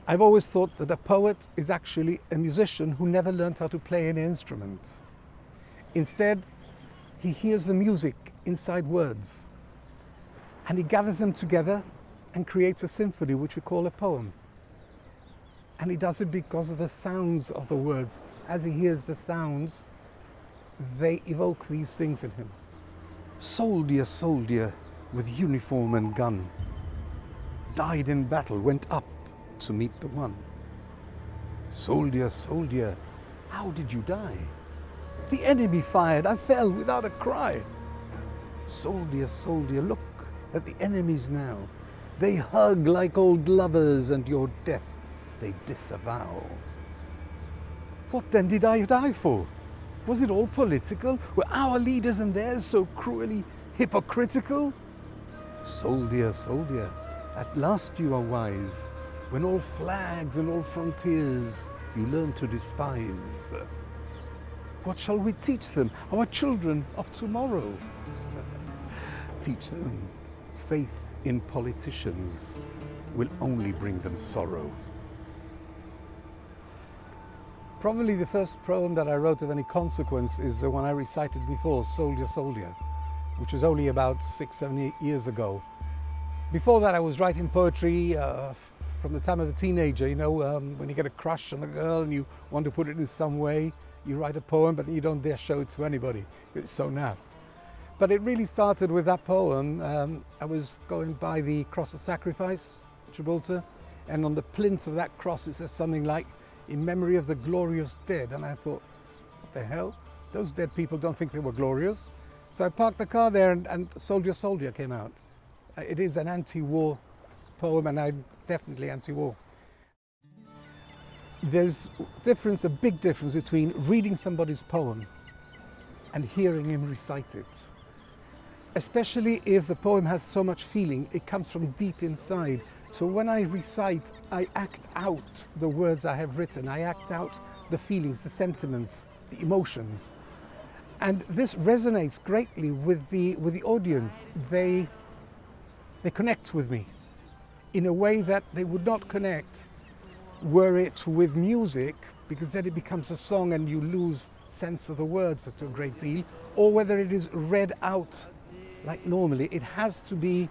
I've always thought that a poet is actually a musician who never learned how to play an instrument. Instead, he hears the music inside words and he gathers them together and creates a symphony which we call a poem. And he does it because of the sounds of the words. As he hears the sounds, they evoke these things in him. Soldier, soldier, with uniform and gun, died in battle, went up to meet the one. Soldier, soldier, how did you die? The enemy fired, I fell without a cry. Soldier, soldier, look at the enemies now. They hug like old lovers, and your death they disavow. What then did I die for? Was it all political? Were our leaders and theirs so cruelly hypocritical? Soldier, soldier, at last you are wise, when all flags and all frontiers you learn to despise. What shall we teach them, our children of tomorrow? Teach them faith in politicians will only bring them sorrow. Probably the first poem that I wrote of any consequence is the one I recited before, Soldier, Soldier, which was only about 6, 7, 8 years ago. Before that I was writing poetry from the time of a teenager, you know, when you get a crush on a girl and you want to put it in some way, you write a poem but you don't dare show it to anybody. It's so naff. But it really started with that poem. I was going by the Cross of Sacrifice, Gibraltar, and on the plinth of that cross it says something like, in memory of the glorious dead. And I thought, what the hell? Those dead people don't think they were glorious. So I parked the car there and Soldier, Soldier came out. It is an anti-war poem and I'm definitely anti-war. There's a big difference between reading somebody's poem and hearing him recite it. Especially if the poem has so much feeling, it comes from deep inside. So when I recite, I act out the words I have written. I act out the feelings, the sentiments, the emotions. And this resonates greatly with the audience. They connect with me in a way that they would not connect were it with music, because then it becomes a song and you lose sense of the words to a great deal, or whether it is read out like normally. It has to be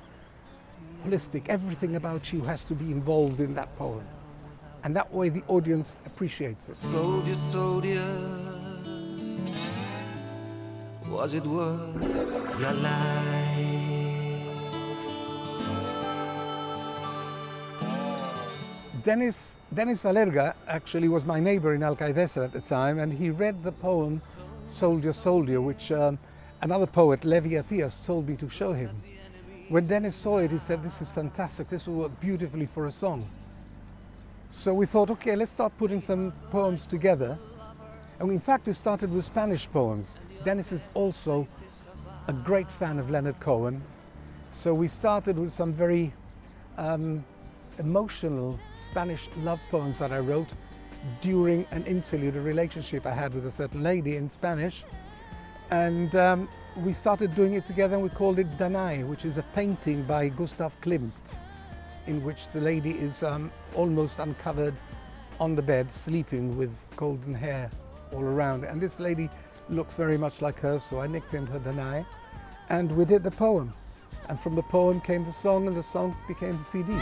holistic. Everything about you has to be involved in that poem. And that way the audience appreciates it. Soldier, soldier, was it worth your life? Dennis Valerga actually was my neighbor in Alcaidesa at the time, and he read the poem Soldier, Soldier, which another poet, Levi Atias, told me to show him. When Dennis saw it, he said, this is fantastic, this will work beautifully for a song. So we thought, okay, let's start putting some poems together. And in fact, we started with Spanish poems. Dennis is also a great fan of Leonard Cohen. So we started with some very emotional Spanish love poems that I wrote during an interlude, a relationship I had with a certain lady in Spanish. And we started doing it together and we called it Danae, which is a painting by Gustav Klimt, in which the lady is almost uncovered on the bed, sleeping with golden hair all around. And this lady looks very much like her, so I nicknamed her Danae. And we did the poem. And from the poem came the song, and the song became the CD.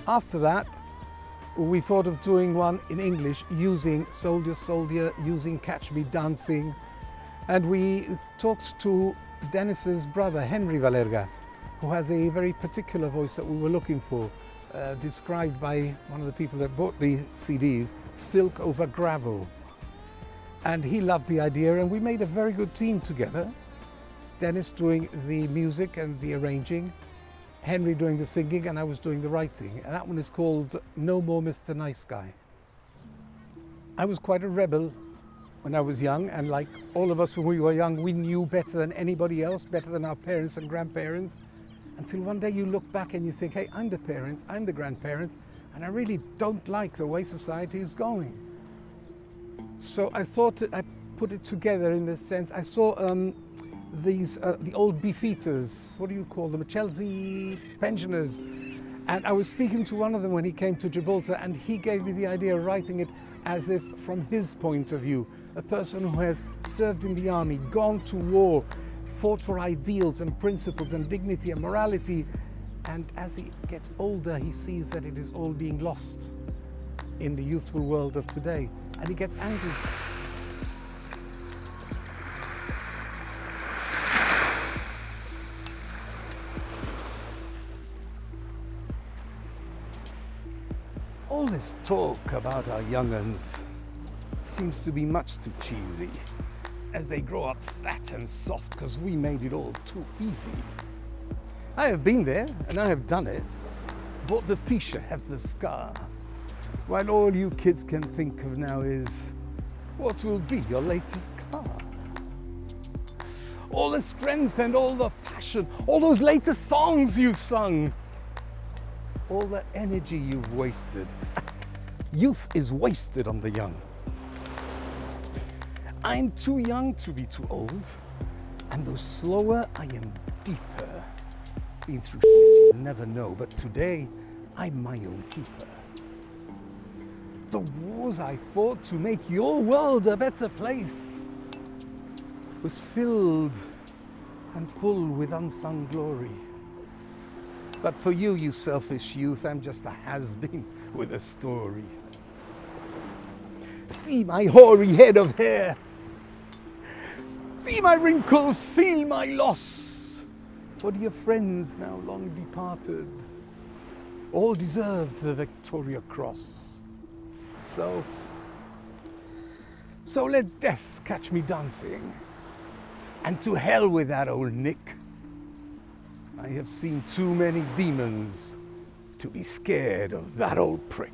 After that, we thought of doing one in English using Soldier, Soldier, using Catch Me Dancing. And we talked to Dennis's brother, Henry Valerga, who has a very particular voice that we were looking for, described by one of the people that bought the CDs, silk over gravel. And he loved the idea, and we made a very good team together. Dennis doing the music and the arranging, Henry doing the singing, and I was doing the writing. And that one is called No More Mr. Nice Guy. I was quite a rebel when I was young, and like all of us when we were young, we knew better than anybody else, better than our parents and grandparents, until one day you look back and you think, hey, I'm the parent, I'm the grandparent, and I really don't like the way society is going. So I thought I put it together in this sense. I saw the old beefeaters, what do you call them, Chelsea pensioners. And I was speaking to one of them when he came to Gibraltar, and he gave me the idea of writing it as if from his point of view, a person who has served in the army, gone to war, fought for ideals and principles and dignity and morality, and as he gets older, he sees that it is all being lost in the youthful world of today, and he gets angry. All this talk about our young uns seems to be much too cheesy, as they grow up fat and soft because we made it all too easy. I have been there and I have done it, bought the t-shirt, have the scar, while all you kids can think of now is, what will be your latest car? All the strength and all the passion, all those latest songs you've sung, all the energy you've wasted. Youth is wasted on the young. I'm too young to be too old, and though slower, I am deeper. Been through shit you never know, but today, I'm my own keeper. The wars I fought to make your world a better place was filled and full with unsung glory. But for you, you selfish youth, I'm just a has-been with a story. See my hoary head of hair. See my wrinkles, feel my loss. For dear friends now long departed, all deserved the Victoria Cross. So let death catch me dancing, and to hell with that old Nick. I have seen too many demons to be scared of that old prick.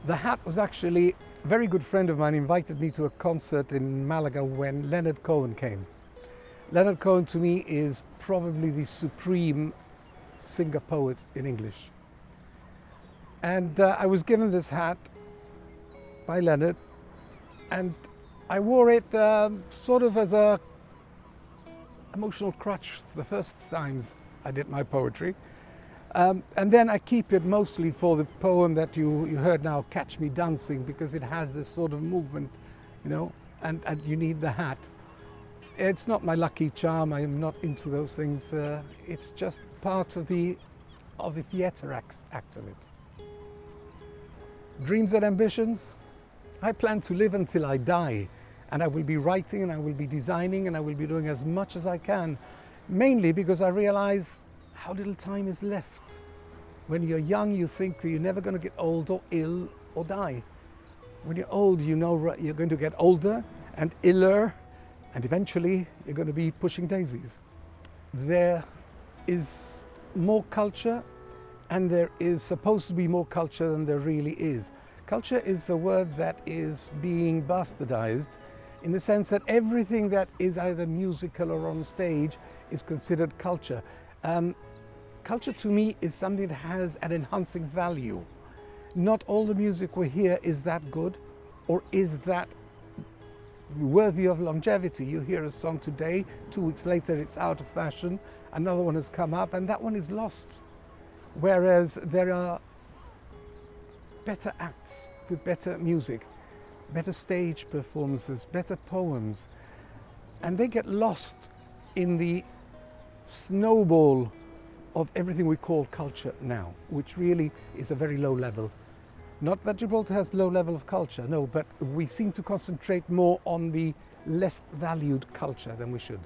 The hat was actually a very good friend of mine invited me to a concert in Malaga when Leonard Cohen came. Leonard Cohen to me is probably the supreme singer-poet in English. And I was given this hat by Leonard, and I wore it sort of as a emotional crutch the first times I did my poetry. And then I keep it mostly for the poem that you heard now, Catch Me Dancing, because it has this sort of movement, you know, and you need the hat. It's not my lucky charm, I am not into those things. It's just part of the theatre act of it. Dreams and ambitions? I plan to live until I die. And I will be writing, and I will be designing, and I will be doing as much as I can, mainly because I realize how little time is left. When you're young, you think that you're never going to get old or ill or die. When you're old, you know you're going to get older and iller, and eventually you're going to be pushing daisies. There is more culture, and there is supposed to be more culture than there really is. Culture is a word that is being bastardized, in the sense that everything that is either musical or on stage is considered culture. Culture to me is something that has an enhancing value. Not all the music we hear is that good or is that worthy of longevity. You hear a song today, 2 weeks later it's out of fashion, another one has come up and that one is lost. Whereas there are better acts with better music, better stage performances, better poems, and they get lost in the snowball of everything we call culture now, which really is a very low level. Not that Gibraltar has low level of culture, no, but we seem to concentrate more on the less valued culture than we should.